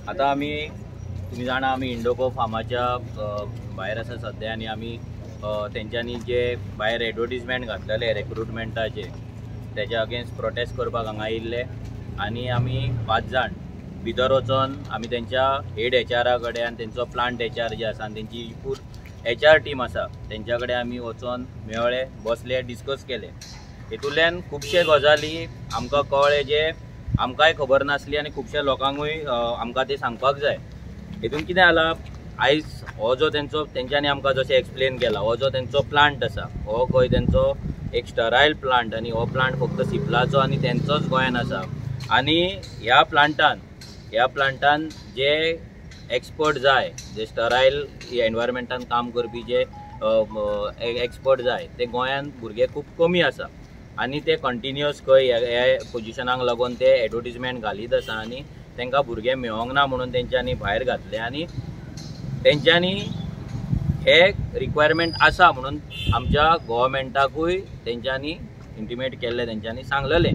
आता आम्ही तुम्ही जाणा आम्ही इंडोको फार्माच्या भायर आसा सध्या आनी आमी तेंच्यांनी जे भायर एडवर्टिजमेंट घातलेले रिक्रुटमेंटाचे तेज्या अगेन्स्ट प्रोटेस्ट करपाक हांगा आयिल्ले आनी आमी 5 जाण भितर वचोन आमी तेंच्या हेड HR कडेन आनी तेंचो प्लांट HR जे आसा आनी तेंची पूर HR टीम आसा तेंच्या कडेन आमी वचोन मेळ्ळे बसले डिस्कस केले। हेतूंतल्यान खुबशे गजाली आमकां कळ्ळे जे आमकांय खबर नासली आनी खुबशा लोकांकूय आमकां ते सांगपाक जाय। हेतून कितें जाला आयज हो जो तेंच्यांनी आमकां जशें एक्सप्लेन केला हो जो तेंचो प्लांट आसा हो खंय तेंचो एक स्टरायल प्लांट आनी हो प्लांट फक्त सिप्लाचो आनी तेंचोच गोंयान आसा आनी ह्या प्लांटान जे एक्सपर्ट जाय जे स्टरायल एनवायरमेंटान काम करपी जे एक्सपर्ट जाय ते गोंयान भुरगे खूब कमी आसा आनी ते कंटिन्युअस खंय ह्या पोजिशनाक लागून ते एडवर्टिजमेंट घालीत आसा आनी तांकां भुरगे मेळोंक ना म्हणून तेंच्यांनी भायर घातले आनी तेंच्यांनी हे रिक्वायरमेंट आसा म्हणून आमच्या गव्हर्मेंटाकूय तेंच्यांनी इंटिमेट केल्लें तेंच्यांनी सांगलेलें।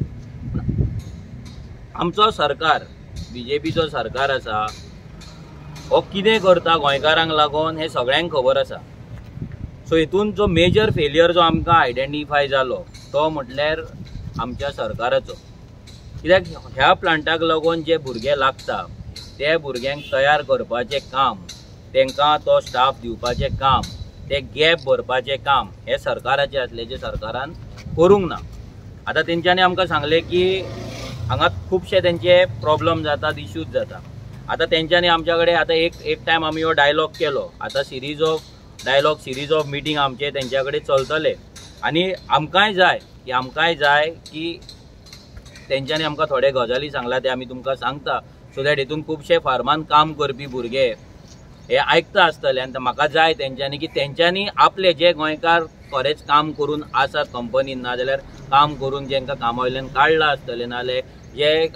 आमचो सरकार BJPचो सरकार आसा हो कितें करता गोंयकारांक लागून हे सगळ्यांक खबर आसा। सो हितून जो मेजर फेलियर जो आमकां आयडेंटिफाय जालो तो म्हटल्यार आमच्या सरकाराचो, कित्याक ह्या प्लांटाक लागून जे भुरगे लागता ते भुरग्यांक तयार करपाचें काम, तांकां तो स्टाफ दिवपाचें काम, ते गॅप भरपाचें काम हे सरकाराचें आसलें जे सरकारान करूंक ना। आतां तेंच्यांनी आमकां सांगलें की हांगा खुबशे तेंचे प्रॉब्लम जातात, इश्यूज जाता। आतां तेंच्यांनी आमच्या कडेन आतां एक टायम आमी हो डायलॉग केलो, आतां सिरीज ऑफ मिटींग आमचे तेंच्या कडेन चलतले आनी आमकांय जाय की तेंच्यांनी आमकां थोडे गजाली सांगला ते आमी तुमकां सांगता सो दॅट हितून खुबशे फार्मान काम करपी भुरगे हे आयकता आसतले आनी म्हाका जाय तेंच्यांनी की तेंच्यांनी आपले जे गोंयकार खरेंच काम करून आसात कंपनीन नाजाल्यार काम करून जेंकां कामा वयल्यान काडला आसतले नाजाल्यार जे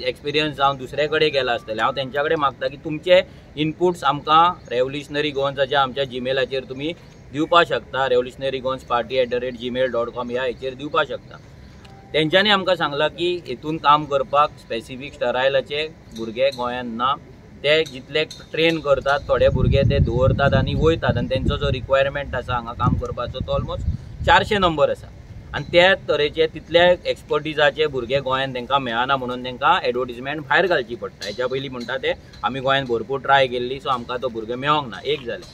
एक्सपिरियन्स जावन दुसरे कडेन गेला आसतले हांव तेंच्या कडेन मागता की तुमचे इनपुट्स आमकां रेवल्युशनरी गोवन्साच्या आमच्या जीमेलाचेर तुमी दिवपाक शकता, revolutionarygowansparty@gmail.com ह्या हेचेर दिवपाक शकता। तेंच्यांनी आमकां सांगलां की हितून काम करपाक स्पेसिफीक स्टरायलाचे भुरगे गोंयान ना, ते जितले ट्रेन करतात थोडे भुरगे ते दवरतात आनी वयतात आनी तेंचो जो रिक्वायरमेंट आसा हांगा काम करपाचो तो ऑलमोस्ट 400 नंबर आसा आनी त्या तरेचे तितले एक्सपर्टिजाचे भुरगे गोंयान तांकां मेळना म्हणून तांकां एडवर्टिजमेंट भायर घालची पडटा। हेच्या पयलीं म्हणटा ते आमी गोंयान भरपूर ट्राय केल्ली सो आमकां तो भुरगे मेळोंक ना, एक जालें।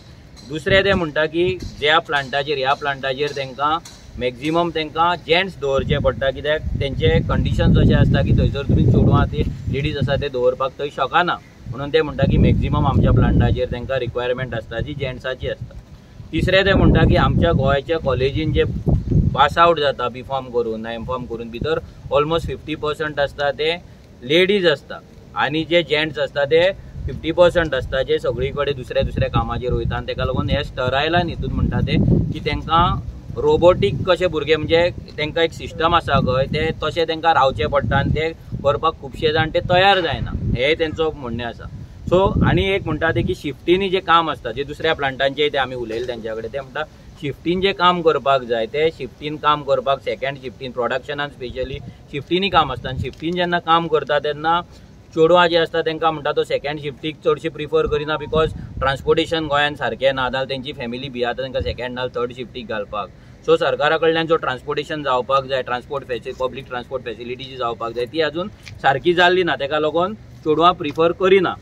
दुसरें ते म्हणटा की ह्या प्लांटाचेर तांकां मॅक्झिमम तांकां जेंट्स दवरचे पडटा कित्याक तेंचे कंडिशन्स अशें आसता की थंयसर तुमी चेडवां ते लेडीज आसा ते दवरपाक थंय शकना म्हणून ते म्हणटा की मॅक्झिमम आमच्या प्लांटाचेर तांकां रिक्वायरमेंट आसता जी जेंट्साची आसता। तिसरें ते म्हणटा की आमच्या गोंयच्या कॉलेजीन जे पास आउट जाता B.Pharm करून M.Pharm करून भितर ऑलमोस्ट 50% आसता ते लेडीज आसता आनी जे जेंट्स आसता ते 50% आसता जे सगळी कडेन दुसऱ्या कामाचेर वयता आनी ताका लागून हे स्टरायलान हितून म्हणटा ते की तांकां रोबोटीक कशे भुरगे म्हणजे तांकां एक सिस्टम आसा खंय ते तशें तांकां रावचें पडटा आनी ते करपाक खुबशे जाण ते तयार जायना हे तेंचो म्हणणें आसा। सो आनी एक म्हणटा ते की शिफ्टीनी जे काम आसता जे दुसऱ्या प्लांटांचेय ते आमी उलयले तेंच्या कडेन ते म्हणटा शिफ्टीन जे काम करपाक जाय ते शिफ्टीन काम करपाक सेकंड शिफ्टीन प्रोडक्शनान स्पेशली शिफ्टीनी काम आसता आनी शिफ्टीन जेन्ना काम करता तेन्ना चेडवां जे आसता तांकां म्हणटा तो सेकंड शिफ्टीक चडशे प्रिफर करिना बिकॉज ट्रान्सपोर्टेशन गोंयान सारकें ना जाल्यार तेंची फॅमिली भियाता तांकां सेकंड नाजाल्यार थर्ड शिफ्टीक घालपाक। सो सरकारा कडल्यान जो ट्रान्सपोर्टेशन जावपाक जाय पब्लीक ट्रान्सपोर्ट फेसिलिटी जी जावपाक जाय ती अजून सारकी जाल्ली ना ताका लागून चेडवां प्रिफर करिना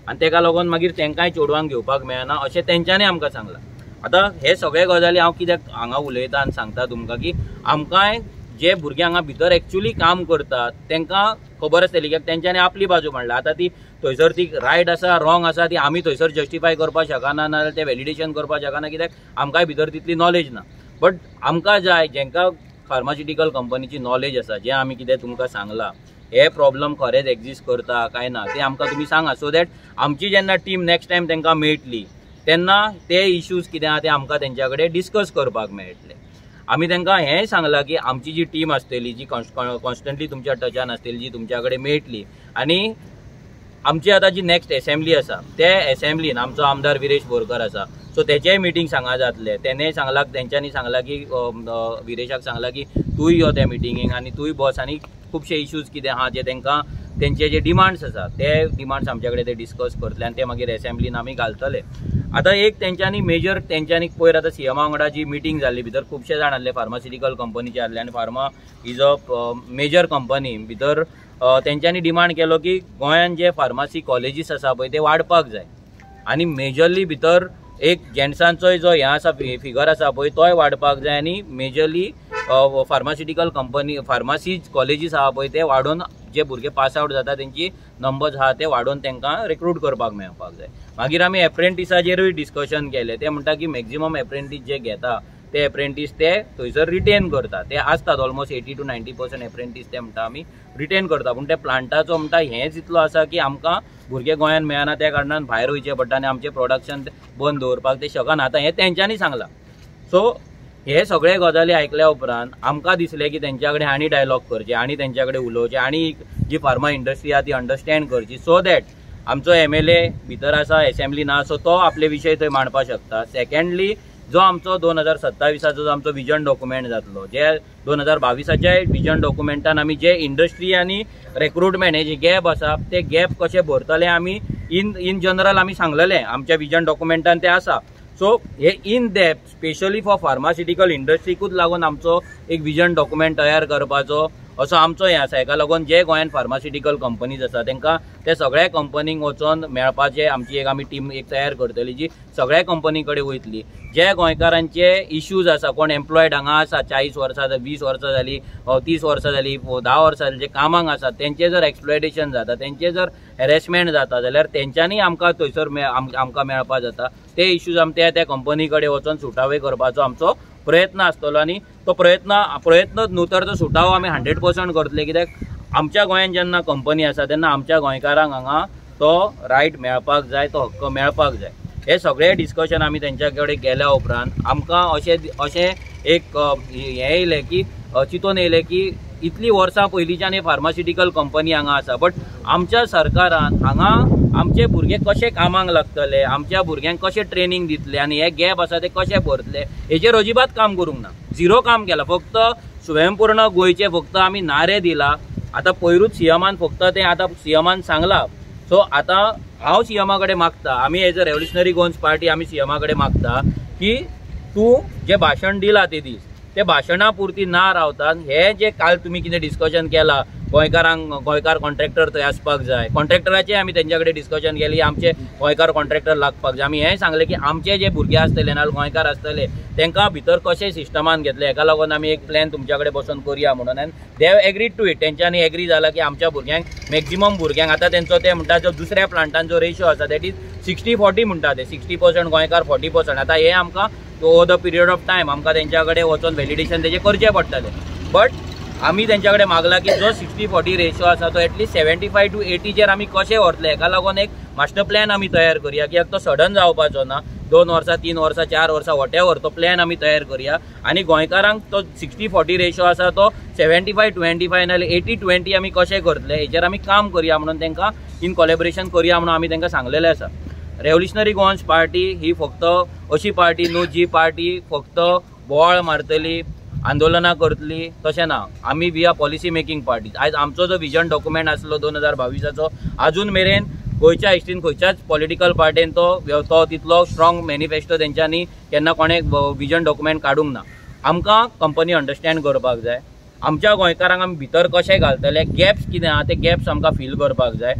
आनी ताका लागून मागीर तांकांय चेडवांक घेवपाक मेळना अशें तेंच्यांनी आमकां सांगलां। आतां हे सगळे गजाली हांव कित्याक हांगा उलयता आनी सांगता तुमकां की आमकांय जे भुरगे हांगा भितर एक्चुअली काम करतात तांकां खबर आसतली, कित्याक तेंच्यांनी आपली बाजू मांडला. आतां ती थंयसर ती रायट आसा रॉंग आसा ती आमी थंयसर जस्टिफाय करपाक शकना, नाजाल्यार ते व्हॅलिडेशन करपाक शकना, कित्याक आमकांय भितर तितली नॉलेज ना. बट आमकां जाय जेंकां फार्मास्युटिकल कंपनीची नॉलेज आसा, जें आमी कितें तुमकां सांगलां, हे प्रॉब्लम खरेंच एक्झिस्ट करता काय ना ते आमकां तुमी सांगा, सो दॅट आमची जेन्ना टीम नेक्स्ट टायम तांकां मेळटली तेन्ना ते इश्यूज कितें आहा ते आमकां तेंच्या कडेन डिस्कस करपाक मेळटले. आमी तांकां हेंय सांगलां की आमची जी टीम आसतली, जी कॉन्स्टंटली तुमच्या टचान आसतली, जी तुमच्या कडेन मेळटली, आनी आमची आतां जी नेक्स्ट असेंब्ली आसा ते असेंब्लीन आमचो आमदार विरेश बोरकर आसा, सो तेचेय मिटींग सांगा जातले. तेणेय सांगलां, तेंच्यांनी सांगलां की विरेशाक सांगलां की तूंय यो त्या मिटिंगेक आनी तूंय बस, आनी खुबशे इश्यूज कितें आहा जे तांकां तेंचे जे डिमांड्स आसा ते डिमांड्स आमचे कडेन ते डिस्कस करतले आनी ते मागीर असेंब्लीन आमी घालतले. आतां एक तेंच्यांनी मेजर तेंच्यांनी पयर आतां सीएमा वांगडा जी मिटींग जाल्ली, भितर खुबशे जाण आसले फार्मास्युटिकल कंपनीचे आसले, आनी pharma is a major company. भितर तेंच्यांनी डिमांड केलो की गोंयान जे फार्मासी कॉलेजीस आसा पळय ते वाडपाक जाय, आनी मेजरली भितर एक जेंट्सांचो जो हें आसा फिगर आसा पळय तोय वाडपाक जाय, आनी majorly pharmaceutical company pharmacy colleges आहा पळय ते वाडोवन जे भुरगे पास आउट जाता तेंची नंबर्स आहा ते वाडोवन तांकां रिक्रूट करपाक मेळपाक जाय. मागीर आमी एप्रेंटिसाचेरूय डिस्कशन केलें. ते म्हणटा की मॅक्झिमम एप्रेंटीस जे घेता ते एप्रेंटीस ते थंयसर रिटेन करता, ते आसतात ऑलमोस्ट 80 to 90% एप्रेंटीस ते म्हणटा आमी रिटेन करता. पूण ते प्लांटाचो म्हणटा हेंच इतलो आसा की आमकां भुरगे गोंयान मेळना, त्या कारणान भायर वयचें पडटा आनी आमचें प्रोडक्शन बंद दवरपाक ते शकना. आतां हें तेंच्यांनी सांगलां. सो हे सगळे गजाली आयकल्या उपरांत आमकां दिसलें की तेंच्या कडेन आनी डायलॉग करचे, आनी तेंच्या कडेन उलोवचें, आनी जी फार्मा इंडस्ट्री आहा ती अंडरस्टँड करची, सो दॅट आमचो MLA भितर आसा असेंब्लीन आहा सो तो आपले विशय थंय मांडपाक शकता. सेकंडली जो आमचो 2027 जो आमचो विजन डॉक्युमेंट जातलो, जे 2022च्या विजन डॉक्युमेंटान आमी जे इंडस्ट्री आनी रिक्रुटमेंट हे जे गॅप आसा ते गॅप कशे भरतले आमी इन जनरल आमी सांगलेले आमच्या विजन डॉक्युमेंटान ते आसा. सो हे in depth specially for pharmaceutical इंडस्ट्रीकूच लागून आमचो एक विजन डॉक्युमेंट तयार करपाचो असो आमचो हें आसा. हेका लागून जे गोंयान फार्मास्युटिकल कंपनीज आसा तांकां ते सगळ्या कंपनीक वचोन मेळपाचे आमची एक आमी टीम एक तयार करतली जी सगळ्या कंपनी कडेन वयतली. जे गोंयकारांचे इश्यूज आसा, कोण एम्प्लॉयड हांगा आसा 40 वर्सां 20 वर्सां जाली 30 वर्सां जाली 10 वर्सां जाली जे कामाक आसा तेंचे जर एक्सप्लॉयटेशन जाता, तेंचे जर हॅरेसमेंट जाता जाल्यार तेंच्यांनी आमकां थंयसर आमकां मेळपा जाता. ते इश्यूज आमी त्या कंपनी कडेन वचोन सुटावे करपाचो आमचो प्रयत्न आसतलो, आनी तो प्रयत्न न्हू तर तो सुटावो आमी 100% करतले. कित्याक आमच्या गोंयान जेन्ना कंपनी आसा तेन्ना आमच्या गोंयकारांक हांगा तो रायट मेळपाक जाय, तो हक्क मेळपाक जाय. हे सगळे डिस्कशन आमी तेंच्या कडेन केल्या उपरांत आमकां अशें एक हें येयलें की चिंतून येयलें की इतली वर्सां पयलींच्यान हे फार्मास्युटिकल कंपनी हांगा आसा, बट आमच्या सरकारान हांगा आमचे भुरगे कशे कामाक लागतले, आमच्या भुरग्यांक कशें ट्रेनिंग दितले आनी हे गॅप आसा ते कशे भरतले हेजेर अजिबात काम करूंक ना. झिरो काम केला. फक्त स्वयंपूर्ण गोंयचे फक्त आमी नारे दिला. आतां पयरूच सीएमान फक्त ते आतां सीएमान सांगलां. सो आतां हांव सीएमा कडेन मागता, आमी एज अ रेव्होल्युशनरी गोवन्स पार्टी आमी सीएमा कडेन मागता की तूं जे भाशण दिलां ते दीस ते भाशणा पुरती ना रावता. हे जे काल तुमी कितें डिस्कशन केलां गोंयकार कॉन्ट्रॅक्टर थंय आसपाक जाय, कॉन्ट्रॅक्टराचें आमी तेंच्या कडेन डिस्कशन केली आमचे गोंयकार कॉन्ट्रॅक्टर लागपाक जाय. आमी हेंय सांगलें की आमचे जे भुरगे आसतले नाजाल्यार गोंयकार आसतले तांकां भितर कशें सिस्टमान घेतले, हेका लागून आमी एक प्लॅन तुमच्या कडेन बसून करुया म्हणून. आनी they have agreed to it. तेंच्यांनी एग्री जाला की आमच्या भुरग्यांक मॅक्झिमम भुरग्यांक आतां तेंचो ते म्हणटा जो दुसऱ्या प्लांटान जो रेशो आसा दॅट इज 60-40 म्हणटा ते 60% गोंयकार 40%. आतां हे आमकां over the period of time आमकां तेंच्या कडेन वचून व्हॅलिडेशन तेजें करचें पडटलें. बट आमी तेंच्या कडेन मागला की जो 60-40 रेशो आसा तो एटलीस्ट 75 to 80 चेर आमी कशें व्हरतले हेका लागून एक मास्टर प्लॅन आमी तयार करुया. कित्याक तो सडन जावपाचो ना, 2 वर्सां 3 वर्सां 4 वर्सां वॉटेवर तो प्लॅन आमी तयार करुया. आनी गोंयकारांक तो 60-40 रेशो आसा तो 75-25 नाजाल्यार 80-20 आमी कशें करतले हेचेर आमी काम करुया म्हणून तांकां इन कोलॅबोरेशन करुया म्हणून आमी तांकां सांगलेलें आसा. रेव्होल्युशनरी गोवन्स पार्टी ही फक्त अशी पार्टी न्हू जी पार्टी फक्त बोवाळ मारतली, आंदोलनां करतली, तशें ना. आमी we are policy making party. आयज आमचो जो विजन डॉक्युमेंट आसलो 2022 आजून मेरेन गोंयच्या हिस्ट्रीन खंयच्याच पॉलिटिकल पार्टीन तो तितलो स्ट्रॉंग मॅनिफेस्टो तेंच्यांनी केन्ना कोणें विजन डॉक्युमेंट काडूंक ना. आमकां कंपनी अंडरस्टँड करपाक जाय, आमच्या गोंयकारांक आमी भितर कशें घालतले, गॅप्स कितें आहा ते गॅप्स आमकां फील करपाक जाय.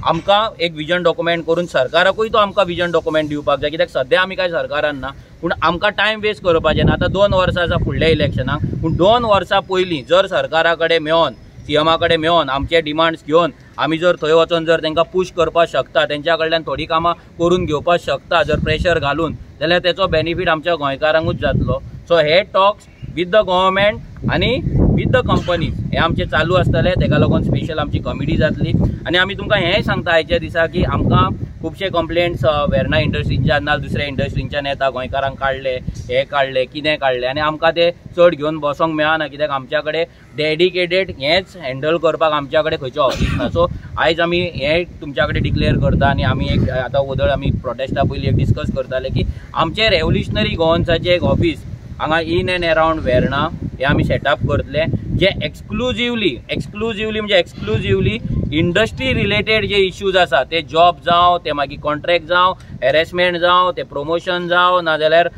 आमकां एक विजन डॉक्युमेंट करून सरकाराकूय तो आमकां विजन डॉक्युमेंट दिवपाक जाय, कित्याक सद्या आमी काय सरकारान ना, पूण आमकां टायम वेस्ट करपाचें ना. आतां 2 वर्सां आसा फुडल्या इलेक्शनाक, पूण 2 वर्सां पयलीं जर सरकारा कडेन मेळोन सीएमा कडेन मेळोन आमचे डिमांड्स घेवन आमी जर थंय वचोन जर तांकां पुश करपाक शकता, तेंच्या कडल्यान थोडी कामां करून घेवपाक शकता जर प्रेशर घालून, जाल्यार तेचो बेनिफीट आमच्या गोंयकारांकूच जातलो. सो हे टॉक्स विथ द गव्हर्मेंट आनी विथ द कंपनीज हे आमचे चालू आसतले. तेका लागून स्पेशल आमची कमिटी जातली. आनी आमी तुमकां हेंय सांगता आयच्या दिसा की आमकां खुबशे कंप्लेंट्स वेर्ना इंडस्ट्रीच्यान ना दुसऱ्या इंडस्ट्रीच्यान येता, गोंयकारांक काडले, हे काडले, कितें काडले, आनी आमकां ते चड घेवन बसोंक मेळना, कित्याक आमच्या कडेन डेडिकेटेड हेंच हँडल करपाक आमच्या कडेन खंयचें ऑफिस ना. सो आयज आमी हें तुमच्या कडेन डिक्लेअर करता आनी आमी एक आतां वदळ आमी प्रोटेस्टा पयलीं एक डिस्कस करताले की आमचे रेव्होल्युशनरी गोवन्साचें एक ऑफिस हांगा इन एंड अरावंड वेर्ना हे आमी सेटअप करतले, जे एक्सक्लुझिवली म्हणजे एक्सक्लुझिवली इंडस्ट्री रिलेटेड जे इश्यूज आसा ते जॉब जावं, ते मागीर कॉन्ट्रॅक्ट जावं, हॅरेसमेंट जावं, ते प्रमोशन जावं, नाजाल्यार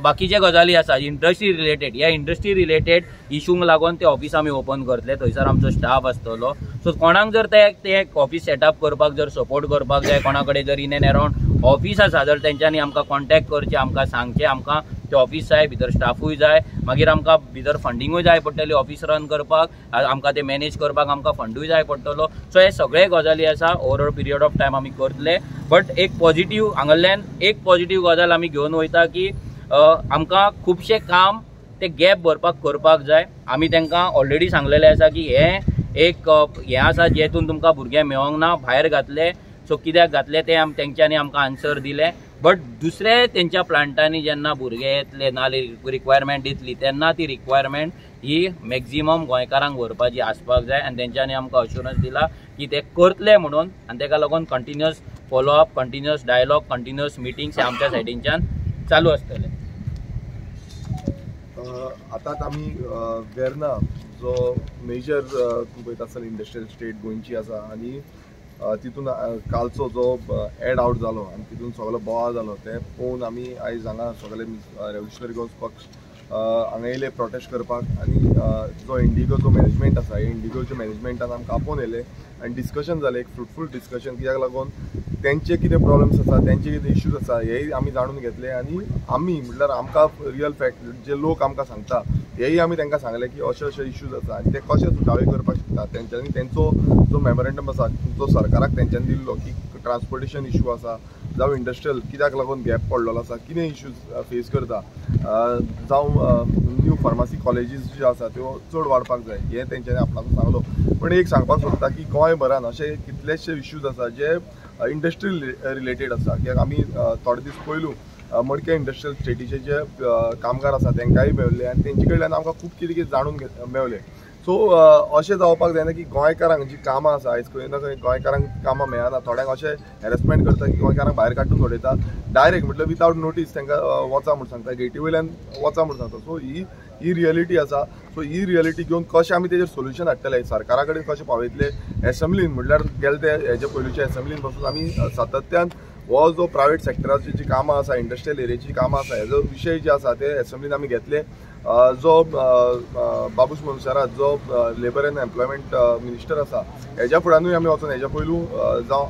बाकीचे गजाली आसा इंडस्ट्री रिलेटेड, ह्या इंडस्ट्री रिलेटेड इश्यूंक लागून ते ऑफिस आमी ओपन करतले. थंयसर आमचो स्टाफ आसतलो. सो कोणाक जर ते ऑफिस सेटअप करपाक जर सपोर्ट करपाक जाय, कोणा कडेन जर इन एंड अरावंड ऑफिस आसा जर तेंच्यांनी आमकां कॉन्टॅक्ट करचें, आमकां सांगचें आमकां ते ऑफिस जाय, भितर स्टाफूय जाय, मागीर आमकां भितर फंडिंगूय जाय पडटली ऑफिस रन करपाक, आमकां ते मॅनेज करपाक आमकां फंडूय जाय पडटलो. सो हे सगळे गजाली आसा ओवर पिरियड ऑफ टायम आमी करतले. बट एक पॉझिटिव्ह हांगाल्यान एक पॉझिटिव्ह गजाल आमी घेवन वयता की आमकां खुबशे काम ते गॅप भरपाक करपाक जाय. आमी तांकां ऑलरेडी सांगलेलें आसा की हें आसा जेतून तुमकां भुरगे मेळोंक ना, भायर घातले. सो कित्याक घातले ते तेंच्यांनी आमकां आन्सर दिले. बट दुसरे तेंच्या प्लांटांनी जेन्ना भुरगे येतले नाल्यार रिक्वायरमेंट दितली तेन्ना ती रिक्वायरमेंट ही मॅक्झिमम गोंयकारांक भरपाची आसपाक जाय. आनी तेंच्यांनी आमकां अश्युरन्स दिला की ते करतले म्हणून. आनी तेका लागून continuous follow up, continuous dialogue, continuous meetings हे आमच्या सायडींच्यान चालू आसतले. आतांच आमी वेर्ना जो मेजर पळयता आसतना इंडस्ट्रियल स्टेट गोंयची आसा आनी तितून कालचो जो एड आउट जालो आनी तितून सगळो बोवाळ जालो ते पळोवन आमी आयज हांगा सगळे रेव्होल्युशनरी गोवन्स पक्ष हांगा येयले प्रोटेस्ट करपाक. आनी जो इंडिगोचो मॅनेजमेंट आसा इंडिगोच्या मॅनेजमेंटान आमकां आपोवन येयले आनी डिस्कशन जालें, एक फ्रुटफूल डिस्कशन, कित्याक लागून तेंचे कितें प्रॉब्लम्स आसा, तेंचे कितें इश्यूज आसा हेय आमी जाणून घेतले. आनी आमी म्हटल्यार आमकां रियल फॅक्ट जे लोक आमकां सांगता हेय आमी तांकां सांगले की अशे इश्यूज आसा आनी ते कशे सुटावे करपाक शकता. तेंच्यांनी तेंचो जो मेमोरेंडम आसा जो सरकाराक तेंच्यांनी दिल्लो की ट्रान्सपोर्टेशन इश्यू आसा जावं इंडस्ट्रियल कित्याक लागून गॅप पडलेलो आसा, कितें इश्यूज फेस करता, जावं न्यू फार्मासी कॉलेजीस जे आसा त्यो चड वाडपाक जाय हे तेंच्यांनी आपणाचो सांगलो. पण एक सांगपाक सोदता की गोंयभरान अशे कितलेशे इश्यूज आसा जे इंडस्ट्री रिलेटेड आसा. कित्याक आमी थोडे दीस पयलू मडके इंडस्ट्रियल स्टेटीचे जे कामगार आसा तांकांय मेळ्ळे आनी तेंचे कडल्यान आमकां खूब कितें जाणून मेळ्ळें. सो अशें जावपाक जायना की गोंयकारांक जी कामां आसा आयज खंय ना खंय गोंयकारांक कामां मेळना, थोड्यांक अशें हॅरेसमेंट करता की गोंयकारांक भायर काडून उडयता, डायरेक्ट म्हटल्यार विथआउट नोटीस तांकां वचा म्हूण सांगता, गेटी वयल्यान वचा म्हूण सांगता. सो ही रियलिटी आसा. सो ही रियलिटी घेवन कशें आमी तेजेर सोल्युशन हाडटले, सरकारा कडेन कशें पावयतले. एसेंब्लीन म्हटल्यार गेले ते हेजे पयलींच्या एसेंब्लीन पासून आमी सातत्यान हो जो प्रायवेट सेक्टराची जी कामां आसा इंडस्ट्रियल एरियाची कामां आसा हेजो विशय जे आसा ते एसेंब्लीन आमी घेतले. जो बाबूश मोन्सेरात जो लेबर एंड एम्प्लॉयमेंट मिनिस्टर आसा हेज्या फुड्यानूय आमी वचून हेज्या पयलू जावं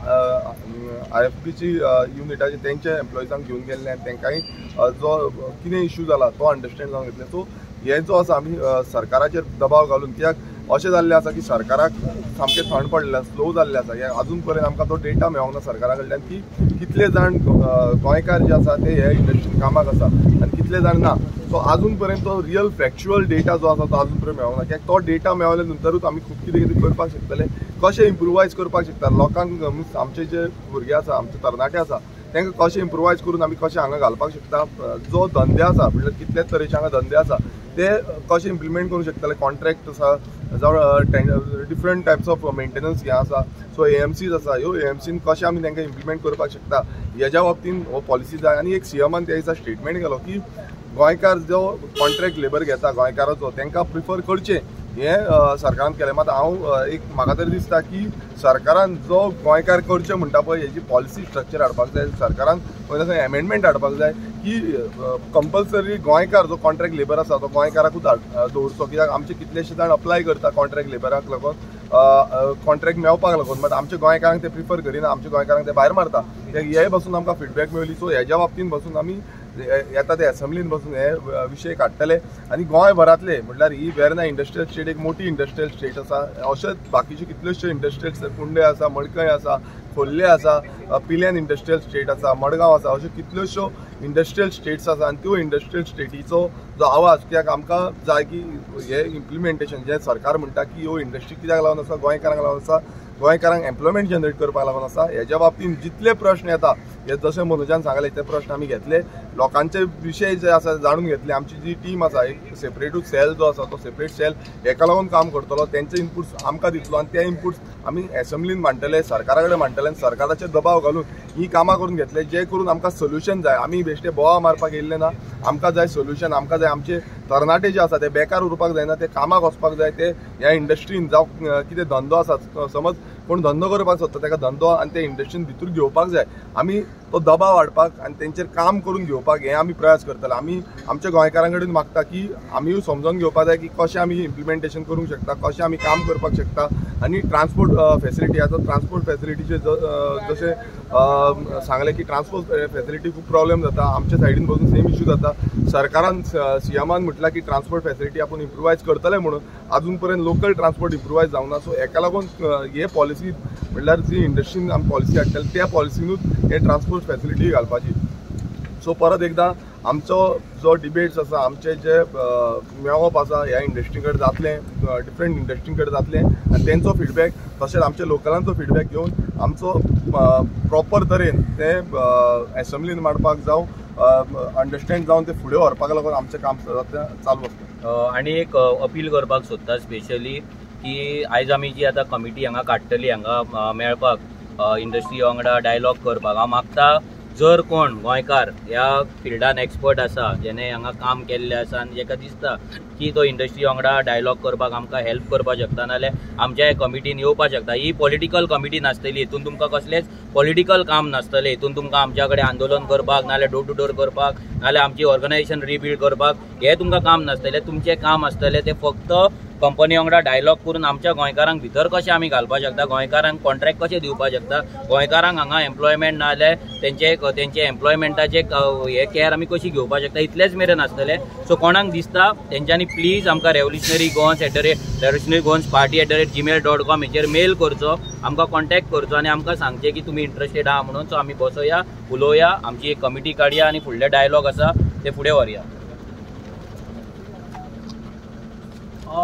IFPची युनिटाचे तेंचे एम्प्लॉयजांक घेवन गेल्ले आनी तेंकांय जो कितें इश्यू जाला तो अंडरस्टँड जावन घेतले. सो हे जो आसा आमी सरकाराचेर दबाव घालून, कित्याक अशें जाल्लें आसा की सरकाराक सामकें थंड पडलें, स्लो जाल्लें आसा. हे अजून पर्यंत आमकां तो डेटा मेळोंक ना सरकारा कडल्यान की कितले जाण गोंयकार जे आसा ते हे इंडस्ट्रीन कामाक आसा आनी कितले जाण ना. सो अजून पर्यंत तो रियल फॅक्च्युअल डेटा जो आसा तो अजून पर्यंत मेळोंक ना. कित्याक तो डेटा मेळले नंतरूच आमी खूब कितें करपाक शकतले, कशें इम्प्रुवायज करपाक शकता लोकांक. आमचे जे भुरगे आसा आमचे तरणाटे आसा तांकां कशें इम्प्रुवायज करून आमी कशें हांगा घालपाक शकता. जो धंदे आसा म्हटल्यार कितलेच तरेचे हांगा धंदे आसा ते कशें इम्प्लिमेंट करूंक शकतले. कॉन्ट्रॅक्ट आसा जावं डिफरंट टायप्स ऑफ मेंटेनन्स हें आसा. सो AMCs आसा, ह्यो AMCन कशें आमी तांकां इम्प्लिमेंट करपाक शकता हेज्या बाबतीन हो पॉलिसी जाय. आनी एक CMन त्या दिसा स्टेटमेंट केलो की गोंयकार जो कॉन्ट्रॅक्ट लेबर घेता गोंयकाराचो तांकां प्रिफर करचें हें सरकारान केलें. मात म्हाका तरी दिसता की सरकारान जो गोंयकार करचें म्हणटा पळय हेजी पॉलिसी स्ट्रक्चर हाडपाक जाय. सरकारान खंय एमेंडमेंट हाडपाक जाय की कंपल्सरी गोंयकार जो कॉन्ट्रॅक्ट लेबर आसा तो गोंयकाराकूच दवरचो. कित्याक आमचे कितलेशे जाण अप्लाय करता कॉन्ट्रॅक्ट लेबराक लागून कॉन्ट्रॅक्ट मेळपाक लागून, बट आमच्या गोंयकारांक ते प्रिफर करिना, आमच्या गोंयकारांक ते भायर मारता. हे बसून आमकां फीडबॅक मेळ्ळी. सो हेज्या बाबतीन बसून आमी येता ते असेंब्लीन बसून हे विशय काडटले. आनी गोंयभरांतले म्हटल्यार ही वेर्ना इंडस्ट्रियल स्टेट एक मोठी इंडस्ट्रियल स्टेट आसा. अशेंच बाकीचे कितल्योश्यो इंडस्ट्रियल, कुंडे आसा, मडकय आसा, खोर्ले आसा, पिलेन इंडस्ट्रियल स्टेट आसा, मडगांव आसा, अश्यो कितल्योश्यो इंडस्ट्रियल स्टेट्स आसा. आनी त्यो इंडस्ट्रियल स्टेटीचो जो आवाज, कित्याक आमकां जाय की हे इम्प्लिमेंटेशन जे सरकार म्हणटा की ह्यो इंडस्ट्री कित्याक लागून आसा, गोंयकारांक लागून आसा, गोंयकारांक एम्प्लॉयमेंट जनरेट करपाक लागून आसा. हेज्या बाबतीन जितले प्रश्न येता हे जशें मनोजान सांगले ते प्रश्न आमी घेतले, लोकांचे विशय जे आसा जाणून घेतले. आमची जी टीम आसा, एक सेपरेटूच सेल जो आसा तो सेपरेट सेल हेका लागून काम करतलो. तेंचे इनपुट्स आमकां दितलो आनी ते इनपुट्स आमी असेंब्लीन मांडटले, सरकारा कडेन मांडटले आनी सरकाराचेर दबाव घालून ही कामां करून घेतले, जे करून आमकां सोल्युशन जाय. आमी बेश्टे बोवा मारपाक येयल्ले ना, आमकां जाय सोल्युशन. आमकां जाय आमचे तरणाटे जे आसा ते बेकार उरपाक जायना, ते कामाक वचपाक जाय. ते ह्या इंडस्ट्रीन जावं कितें धंदो आसा, समज कोण धंदो करपाक सोदता ताका धंदो आनी ते इंडस्ट्रीन भितर घेवपाक जाय. आमी तो दबाव हाडपाक आनी तेंचेर काम करून घेवपाक हे आमी प्रयास करतले. आमी आमच्या गोंयकारां कडेन मागता की आमीय समजून घेवपाक जाय की कशें आमी इम्प्लिमेंटेशन करूंक शकता, कशें आमी काम करपाक शकता. आनी ट्रान्सपोर्ट फेसिलिटी आसा, ट्रान्सपोर्ट फेसिलिटीचे जशें सांगलें की ट्रान्सपोर्ट फेसिलिटी खूब प्रॉब्लेम जाता. आमच्या सायडीन बसून सेम इश्यू जाता. सरकारान सीएमान म्हटलां की ट्रान्सपोर्ट फेसिलिटी आपूण इम्प्रुवायज करतले म्हणून, अजून पर्यंत लोकल ट्रान्सपोर्ट इम्प्रुवायज जावना. सो हेका लागून हे पॉलिसी म्हटल्यार जी इंडस्ट्रीन आमी पॉलिसी हाडटले त्या पॉलिसीनूच हे ट्रान्सपोर्ट फेसिलिटी घालपाची. सो परत एकदां आमचो जो डिबेट्स आसा, आमचे जे मेळप आसा ह्या इंडस्ट्री कडेन जातलें, डिफरंट इंडस्ट्री कडेन जातलें आनी तेंचो फीडबॅक तशेंच आमच्या लोकलांचो फीडबॅक घेवन आमचो प्रॉपर तरेन ते असेंब्लीन मांडपाक जावं, अंडरस्टँड जावन ते फुडें व्हरपाक लागून आमचें काम चालू आसता. आनी एक अपील करपाक सोदता स्पेशली की आयज आमी जी आतां कमिटी हांगा काडटली, हांगा मेळपाक इंडस्ट्री वांगडा डायलॉग करपाक, हांव मागता जर कोण गोंयकार ह्या फिल्डान एक्सपर्ट आसा, जेणे हांगा काम केल्लें आसा आनी जेका दिसता की तो इंडस्ट्री वांगडा डायलॉग करपाक आमकां हेल्प करपाक शकता, नाल्यार आमच्या कमिटीन येवपाक शकता. ही पॉलिटिकल कमिटी नासतली, हितून तुमकां कसलेंच पॉलिटिकल काम नासतलें. हितून तुमकां आमच्या कडेन आंदोलन करपाक, नाल्यार डोर टू डोर करपाक, नाल्यार आमची ऑर्गनायझेशन रिबिल्ड करपाक हे तुमकां काम नासतलें. तुमचें काम आसतलें तें फक्त कंपनी वांगडा डायलॉग करून आमच्या गोंयकारांक भितर कशें आमी घालपाक शकता, गोंयकारांक कॉन्ट्रॅक्ट कशें दिवपाक शकता, गोंयकारांक हांगा एम्प्लॉयमेंट ना जाल्यार तेंचे एम्प्लॉयमेंटाचे हे कॅर आमी कशी घेवपाक शकता, इतलेच मेरेन आसतलें. सो कोणाक दिसता तेंच्यांनी प्लीज आमकां रेव्होल्युशनरी गोवन्स party@gmail.com हेचेर मेल करचो, आमकां कॉन्टॅक्ट करचो आनी आमकां सांगचें की तुमी इंट्रस्टेड आहा म्हणून. सो आमी बसोया, उलोवया, आमची एक कमिटी काडया आनी फुडले डायलॉग आसा ते फुडें व्हरया.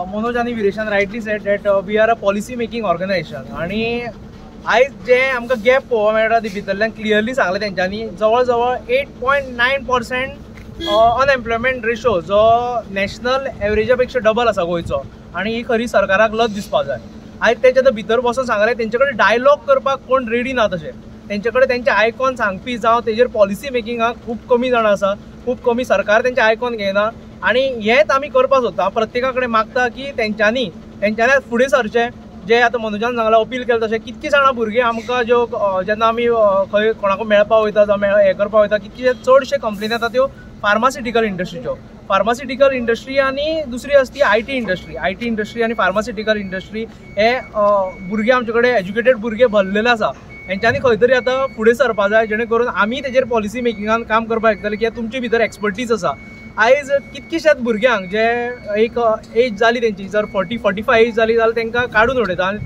मनोज आणि विरेशान rightly said that we are a policy making organisation. आणि आयज जे आमकां गॅप पळोवंक मेळटा ती भितरल्यान क्लियरली सांगलें तेंच्यांनी जवळ जवळ 8.9% अनएम्प्लॉयमेंट रेशो, जो नॅशनल एवरेजा पेक्षा डबल आसा गोंयचो. आणि ही खरी सरकाराक लज दिसपाक जाय. आयज तेच्या भितर बसून सांगलें तेंचे कडेन डायलॉग करपाक कोण रेडी ना. तशें तेंचे कडेन तेंचे आयकॉन सांगपी जावं तेजेर पॉलिसी मेकिंगाक खूब कमी जाणां आसा, खूब कमी सरकार तेंचे आयकॉन घेयना. आणि हेच आमी करपाक सोदता. प्रत्येका कडेन मागता की तेंच्यांनी फुडें सरचें. जे आतां मनोजान सांगलां, अपील केलें तशें कितकीं जाणां भुरगे आमकां ज्यो जेन्ना आमी खंय कोणाकूय मेळपाक वयता जावं हें करपाक वयता, कितके चडशे कंपनी येता त्यो फार्मास्युटिकल इंडस्ट्रीच्यो. फार्मास्युटिकल इंडस्ट्री आनी दुसरी आसा ती आयटी इंडस्ट्री आनी फार्मास्युटिकल इंडस्ट्री हे भुरगे आमचे कडेन एज्युकेटेड भुरगे भरलेले आसा. हेंच्यांनी खंय तरी आतां फुडें सरपाक जाय, जेणे करून आमी तेजेर पॉलिसी मेकिंगान काम करपाक शकतले, कित्याक तुमचे भितर एक्सपर्टीज आसा. आयज कितकीशेच भुरग्यांक जे एक एज जाली तेंची, जर 40-45 एज जाली जाल्यार तेंकां काडून उडयता आनी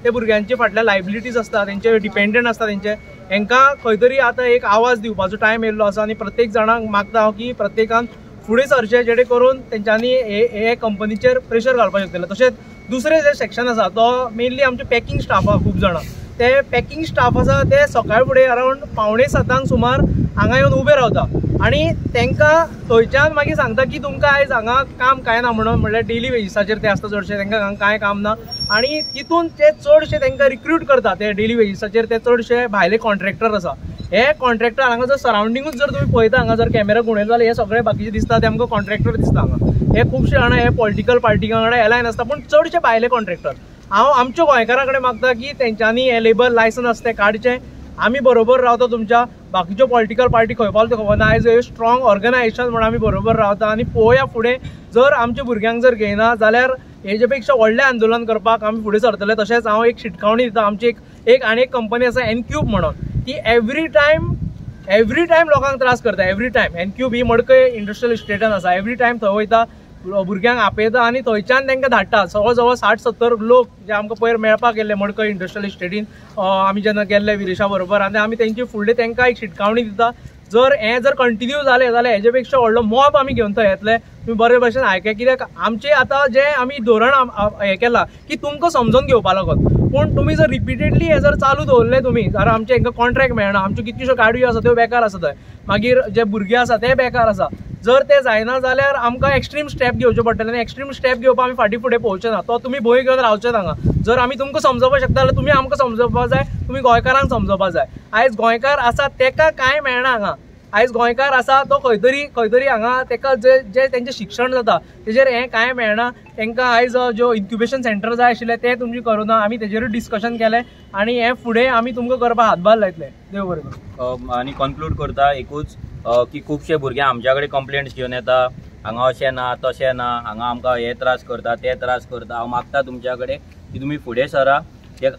ते भुरग्यांचे फाटल्यान लायबिलिटीज आसता, तेंचे डिपेंडंट आसता तेंचे. हेंकां खंय तरी आतां एक आवाज दिवपाचो टायम येयल्लो आसा आनी प्रत्येक जाणांक मागता हांव की प्रत्येकान फुडें सरचें, जेणे करून तेंच्यांनी हे कंपनीचेर प्रेशर घालपाक शकतले. तशेंच दुसरें जे सेक्शन आसा तो मेनली आमचे पॅकिंग स्टाफ आहा. खूब जाणां ते पॅकिंग स्टाफ आसा ते सकाळी फुडें अरावंड 6:45 सुमार हांगा येवन उबे रावता आनी तेंकां थंयच्यान मागीर सांगता की तुमकां आयज हांगा काम कांय ना म्हणून, म्हणल्यार डेली वेजीसाचेर ते आसता चडशे, तेंकां हांगा कांय काम ना. आनी तितून ते चडशे तेंकां रिक्रूट करता ते डेली वेजीसाचेर. ते चडशे भायले कॉन्ट्रॅक्टर आसा. हे कॉन्ट्रॅक्टर हांगा जर सरावंडिंगूच जर तुमी पळयता, हांगा जर कॅमेरा घुंवयलो जाल्यार हे सगळे बाकीचे दिसता ते आमकां कॉन्ट्रॅक्टर दिसता. हांगा हे खुबशे जाणां हे पॉलिटिकल पार्टी वांगडा एलायन आसता, पूण चडशे भायले कॉन्ट्रॅक्टर. हांव आमच्या गोंयकारां कडेन मागता की तेंच्यांनी हे लेबर लायसन्स आसा तें काडचें. आमी बरोबर रावता तुमच्या. बाकीच्यो पॉलिटिकल पार्टी खंय पावला तें खबर ना. आयज स्ट्रॉंग ऑर्गनायझेशन म्हणून आमी बरोबर रावता आनी पळोवया फुडें जर आमच्या भुरग्यांक जर घेयना जाल्यार हेजे पेक्षा व्हडलें आंदोलन करपाक आमी फुडें सरतले। तशेंच हांव एक शिटकावणी दिता, आमची एक आनी एक कंपनी आसा एनक्यूब म्हणून, ती एवरी टायम लोकांक त्रास करता, एवरी टायम। एनक्यूब ही मडकय इंडस्ट्रियल इस्टेटान आसा, एवरी टायम थंय वयता, भुरग्यांक आपयता आनी थंयच्यान तांकां धाडटा। जवळ 60-70 लोक जे आमकां पयर मेळपाक गेल्ले मडकय इंडस्ट्रियल इस्टेटीन आमी जेन्ना गेल्ले विरेशा बरोबर, आनी आमी तेंचे फुडले तांकां एक शिटकावणी दिता, जर हें जर कंटिन्यू जालें जाल्यार हेजे पेक्षा व्हडलो मॉब आमी घेवन थंय येतले। तुम्ही बरे भशेन आयका, कित्याक आमचे आतां जे आमी धोरण हें केलां की तुमकां समजून घेवपा लागून, पूण तुमी जर रिपिटेडली हें जर चालू दवरलें तुमी जाल्यार आमचे हांकां कॉन्ट्रॅक्ट मेळना, आमच्यो कितल्योश्यो गाडयो आसा त्यो बेकार आसा थंय, मागीर जे भुरगे आसा ते बेकार आसा। जर ते जायना जाल्यार आमकां एक्स्ट्रीम स्टेप घेवचे पडटले, आनी एक्स्ट्रीम स्टेप घेवपाक आमी फाटीं फुडें पोवचे ना। तो तुमी भंय घेवन रावचे हांगा। जर आमी तुमकां समजोवपाक शकता जाल्यार तुमी आमकां समजोवपाक जाय, तुमी गोंयकारांक समजोवपाक जाय। आयज गोंयकार आसा तेका कांय मेळना हांगा, आयज गोंयकार आसा तो खंय तरी हांगा तेका जे तेंचें शिक्षण जाता तेजेर हें कांय मेळना। तांकां आयज ज्यो इन्क्युबेशन सेंटर जाय आशिल्ले ते तुमचे करूना, आमी तेजेरूच डिस्कशन केलें आनी हें फुडें आमी तुमकां करपाक हातभार लायतले। देव बरें करूं। आनी कन्क्लूड करता एकूच की खुबशे भुरगे आमच्या कडेन कंप्लेंट्स घेवन येता, हांगा अशें ना तशें ना, हांगा आमकां हे त्रास करता ते त्रास करता। हांव मागता तुमच्या कडेन की तुमी फुडें सरा,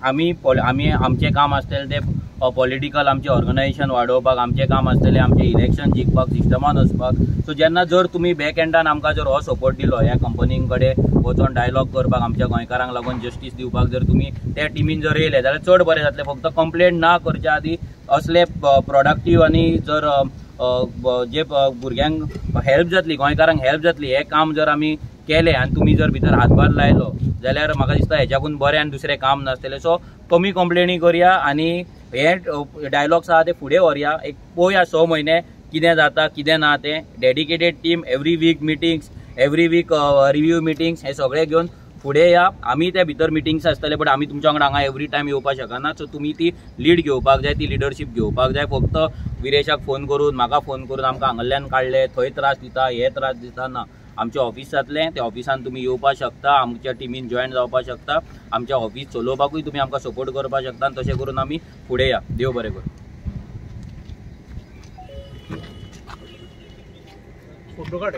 आमी आमचें काम आसतलें तें पॉलिटिकल आमचें ऑर्गनायझेशन वाडोवपाक, आमचें काम आसतलें आमचें इलेक्शन जिखपाक, सिस्टमान वचपाक। सो जेन्ना जर तुमी बॅक एंडान आमकां जर हो सपोर्ट दिलो, ह्या कंपनीं कडेन वचोन डायलॉग करपाक, आमच्या गोंयकारांक लागून जस्टीस दिवपाक जर तुमी त्या टिमीन जर येयले जाल्यार चड बरें जातलें। फक्त कंप्लेंट ना करच्या आदी असले प्रोडक्टीव आनी जर जे भुरग्यांक हेल्प जातली, गोंयकारांक हेल्प जातली, हें काम जर आमी केलें आनी तुमी जर भितर हातभार लायलो जाल्यार म्हाका दिसता हेच्याकून बरें आनी दुसरें काम नासतलें। सो कमी कंप्लेनी करया आनी हे डायलॉग्स आहा ते फुडें व्हरया। एक पळोवया 6 म्हयने कितें जाता कितें ना तें। Dedicated team, every week meetings, every week review meetings, हे सगळें घेवन फुडें या। आमी त्या भितर मिटिंग्स आसतले, बट आमी तुमच्या वांगडा हांगा एवरी टायम येवपाक शकना। सो तुमी ती लीड घेवपाक जाय, ती लिडरशीप घेवपाक जाय। फक्त विरेशाक फोन करून, म्हाका फोन करून आमकां हांगाल्यान काडले, थंय त्रास दिता, हे त्रास दिता ना। आमचें ऑफिस जातलें, त्या ऑफिसान तुमी येवपाक शकता, आमच्या टिमीन जॉयन जावपाक शकता, आमच्या ऑफिस चलोवपाकूय तुमी आमकां सपोर्ट करपाक शकता, आनी तशें करून आमी फुडें या। देव बरें करूं। फोटो काड।